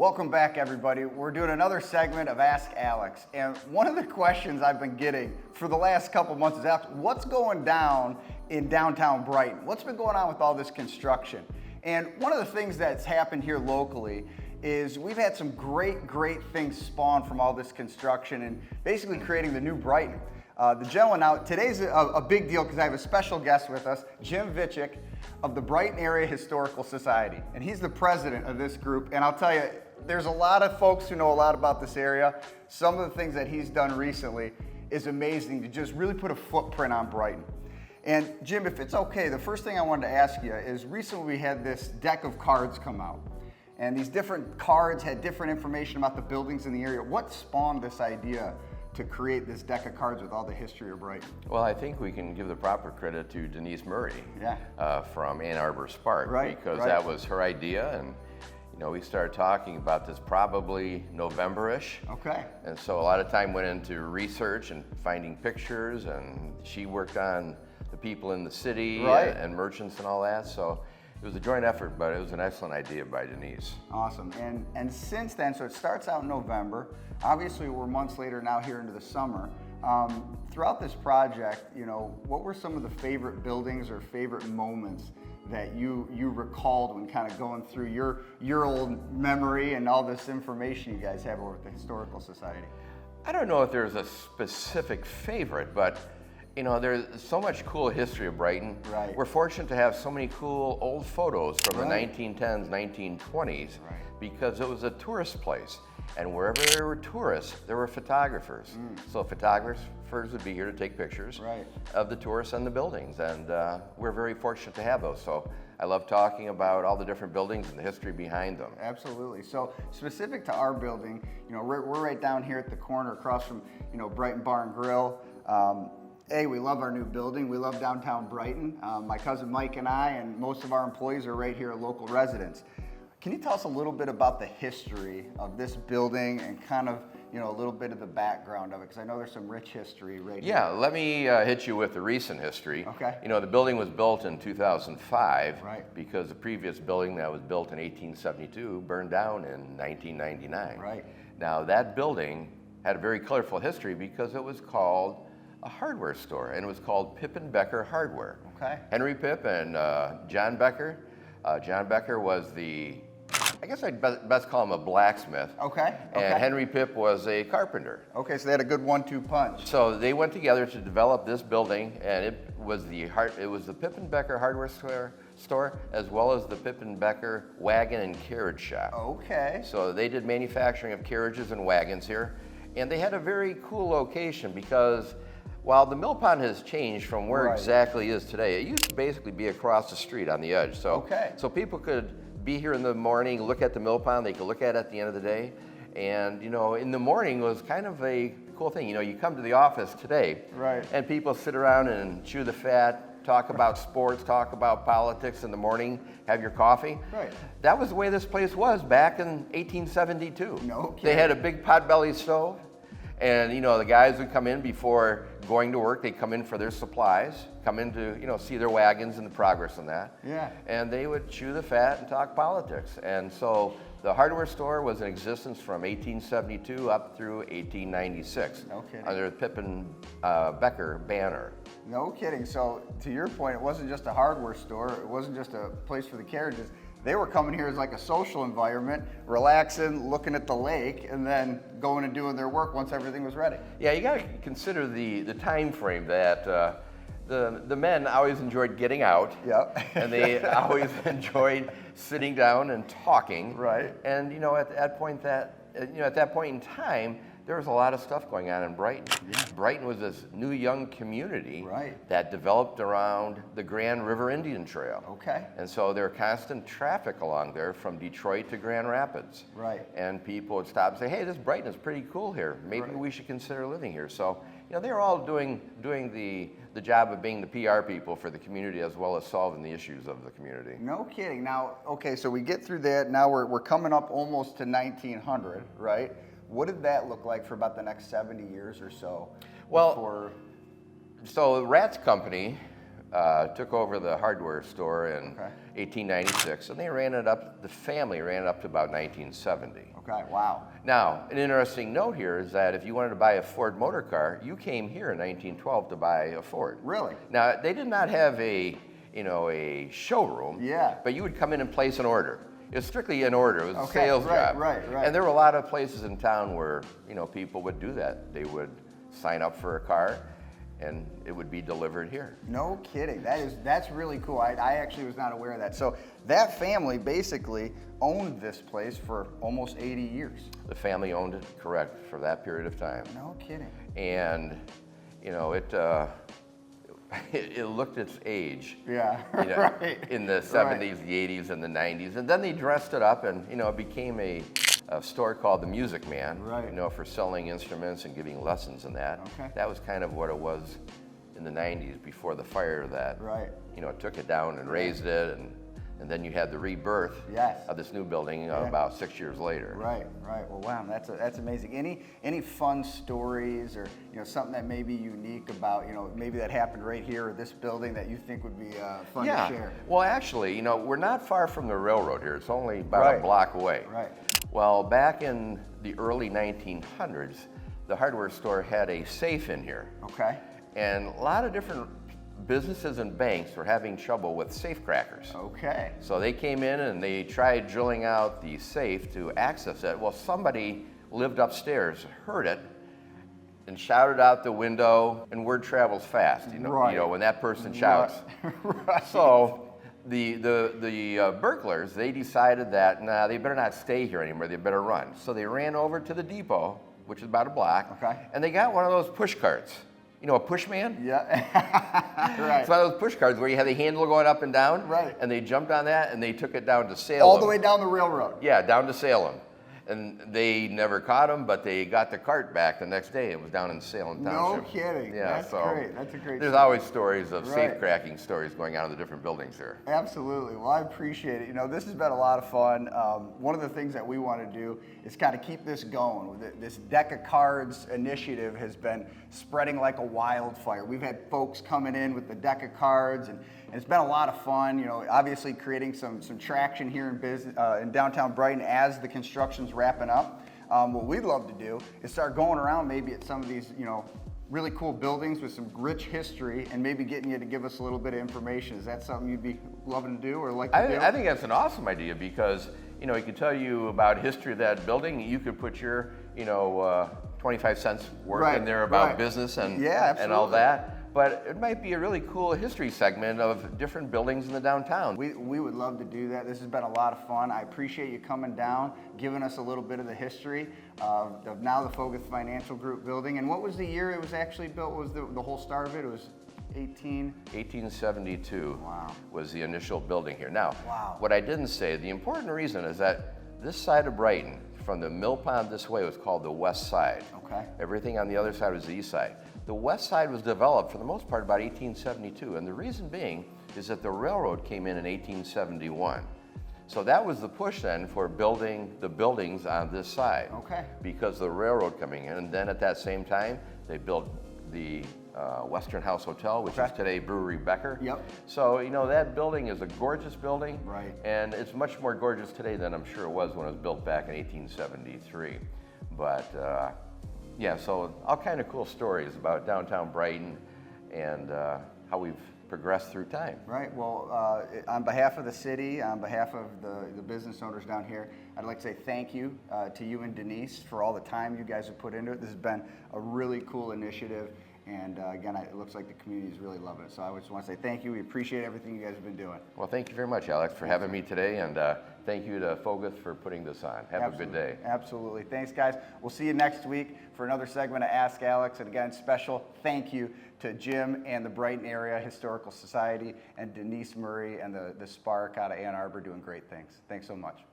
Welcome back, everybody. We're doing another segment of Ask Alex. And one of the questions I've been getting for the last couple months is what's going down in downtown Brighton? What's been going on with all this construction? And one of the things that's happened here locally is we've had some great things spawn from all this construction and basically creating the new Brighton. The gentleman now, today's a big deal because I have a special guest with us, Jim Vichik of the Brighton Area Historical Society. And he's the president of this group. And I'll tell you, there's a lot of folks who know a lot about this area. Some of the things that he's done recently is amazing to just really put a footprint on Brighton. And Jim, if it's okay, the first thing I wanted to ask you is recently we had this deck of cards come out. And these different cards had different information about the buildings in the area. What spawned this idea to create this deck of cards with all the history of Brighton? Well, I think we can give the proper credit to Denise Murray from Ann Arbor Spark, because that was her idea, and we started talking about this probably November-ish. Okay. And so a lot of time went into research and finding pictures, and she worked on the people in the city and merchants and all that. So it was a joint effort, but it was an excellent idea by Denise. Awesome. And since then, so it starts out in November. Obviously, we're months later now here into the summer. Throughout this project, what were some of the favorite buildings or favorite moments that you recalled when kind of going through your old memory and all this information you guys have over at the Historical Society? I don't know if there's a specific favorite, but there's so much cool history of Brighton. Right. We're fortunate to have so many cool old photos from the 1910s, 1920s, because it was a tourist place. And wherever there were tourists, there were photographers. So photographers would be here to take pictures of the tourists and the buildings. And we're very fortunate to have those. So I love talking about all the different buildings and the history behind them. Absolutely. So specific to our building, we're right down here at the corner across from, Brighton Bar and Grill. We love our new building. We love downtown Brighton. My cousin Mike and I and most of our employees are right here, local residents. Can you tell us a little bit about the history of this building and kind of, a little bit of the background of it? Because I know there's some rich history right here. Yeah, let me hit you with the recent history. Okay. The building was built in 2005 because the previous building that was built in 1872 burned down in 1999. Right. Now, that building had a very colorful history because it was called a hardware store, and it was called Pipp and Becker Hardware. Okay. Henry Pipp and John Becker. John Becker was I guess I'd best call him a blacksmith. Okay. And Henry Pipp was a carpenter. Okay, so they had a good 1-2 punch. So they went together to develop this building, and it was the Pipp and Becker Hardware store, as well as the Pipp and Becker Wagon and Carriage Shop. Okay. So they did manufacturing of carriages and wagons here, and they had a very cool location because while the mill pond has changed from where exactly it is today, it used to basically be across the street on the edge. So, so people could be here in the morning, look at the mill pond, they could look at it at the end of the day. And, in the morning was kind of a cool thing. You come to the office today, and people sit around and chew the fat, talk about sports, talk about politics in the morning, have your coffee. Right. That was the way this place was back in 1872. No kidding. They had a big potbelly stove. And, the guys would come in before going to work. They'd come in for their supplies, come in to, see their wagons and the progress on that. Yeah. And they would chew the fat and talk politics. And so the hardware store was in existence from 1872 up through 1896. No kidding. Under the Pipp and Becker banner. No kidding. So to your point, it wasn't just a hardware store. It wasn't just a place for the carriages. They were coming here as like a social environment, relaxing, looking at the lake, and then going and doing their work once everything was ready. Yeah, you got to consider the time frame that the men always enjoyed getting out. Yep. And they always enjoyed sitting down and talking. Right. And at that point in time, there was a lot of stuff going on in Brighton. Yeah. Brighton was this new young community that developed around the Grand River Indian Trail. Okay. And so there was constant traffic along there from Detroit to Grand Rapids. Right. And people would stop and say, hey, this Brighton is pretty cool here. Maybe we should consider living here. So, they were all doing the job of being the PR people for the community as well as solving the issues of the community. No kidding. Now, okay, so we get through that. Now we're coming up almost to 1900, right? What did that look like for about the next 70 years or so? Well, so the Rats Company took over the hardware store in 1896, and they ran it up, the family ran it up to about 1970. Okay, wow. Now, an interesting note here is that if you wanted to buy a Ford motor car, you came here in 1912 to buy a Ford. Really? Now, they did not have a, a showroom, but you would come in and place an order. It was strictly an order. It was a sales job. Right. And there were a lot of places in town where, people would do that. They would sign up for a car, and it would be delivered here. No kidding. That's really cool. I actually was not aware of that. So that family basically owned this place for almost 80 years. The family owned it, correct, for that period of time. No kidding. And, it looked its age. Yeah, right. In the 70s, the 80s, and the 90s. And then they dressed it up, and, it became a store called the Music Man, for selling instruments and giving lessons and that. Okay. That was kind of what it was in the 90s before the fire that, took it down and raised it, and then you had the rebirth of this new building about 6 years later. Right. Well, wow, that's amazing. Any fun stories or something that may be unique about maybe that happened right here or this building that you think would be fun to share? Well, actually, we're not far from the railroad here. It's only about a block away. Right. Well, back in the early 1900s, the hardware store had a safe in here. Okay. And a lot of different businesses and banks were having trouble with safe crackers. Okay. So they came in and they tried drilling out the safe to access it. Well, somebody lived upstairs, heard it, and shouted out the window, and word travels fast, when that person shouts. Right. So the burglars, they decided that, they better not stay here anymore, they better run. So they ran over to the depot, which is about a block, and they got one of those push carts. A push man? Yeah. Right. It's one of those push carts where you have the handle going up and down. Right. And they jumped on that and they took it down to Salem. All the way down the railroad. Yeah, down to Salem. And they never caught him, but they got the cart back the next day. It was down in Salem Township. No kidding. Yeah, That's great. That's a great There's story. always stories of safe cracking stories going on in the different buildings here. Absolutely. Well, I appreciate it. This has been a lot of fun. One of the things that we want to do is kind of keep this going. This Deck of Cards initiative has been spreading like a wildfire. We've had folks coming in with the Deck of Cards, and it's been a lot of fun. Obviously creating some traction here in downtown Brighton as the construction's wrapping up. What we'd love to do is start going around maybe at some of these, really cool buildings with some rich history and maybe getting you to give us a little bit of information. Is that something you'd be loving to do or like to do? I think that's an awesome idea because, he could tell you about history of that building. You could put your, 25 cents worth in there about business and all that. But it might be a really cool history segment of different buildings in the downtown. We would love to do that. This has been a lot of fun. I appreciate you coming down, giving us a little bit of the history of now the Foguth Financial Group building. And what was the year it was actually built? What was the whole start of it? It was 1872 Wow. was the initial building here. Now, Wow. what I didn't say, the important reason is that this side of Brighton, from the mill pond this way, was called the west side. Okay. Everything on the other side was the east side. The west side was developed for the most part about 1872, and the reason being is that the railroad came in 1871. So that was the push then for building the buildings on this side. Okay. Because the railroad coming in, and then at that same time, they built the Western House Hotel, which is today Brewery Becker. Yep. So, that building is a gorgeous building. Right. And it's much more gorgeous today than I'm sure it was when it was built back in 1873. But, so all kind of cool stories about downtown Brighton and how we've progressed through time. Right. Well, on behalf of the city, on behalf of the business owners down here, I'd like to say thank you to you and Denise for all the time you guys have put into it. This has been a really cool initiative. And again, it looks like the community is really loving it. So I just want to say thank you. We appreciate everything you guys have been doing. Well, thank you very much, Alex, for having me today. And thank you to Foguth for putting this on. Have a good day. Absolutely. Thanks, guys. We'll see you next week for another segment of Ask Alex. And again, special thank you to Jim and the Brighton Area Historical Society and Denise Murray and the Spark out of Ann Arbor doing great things. Thanks so much.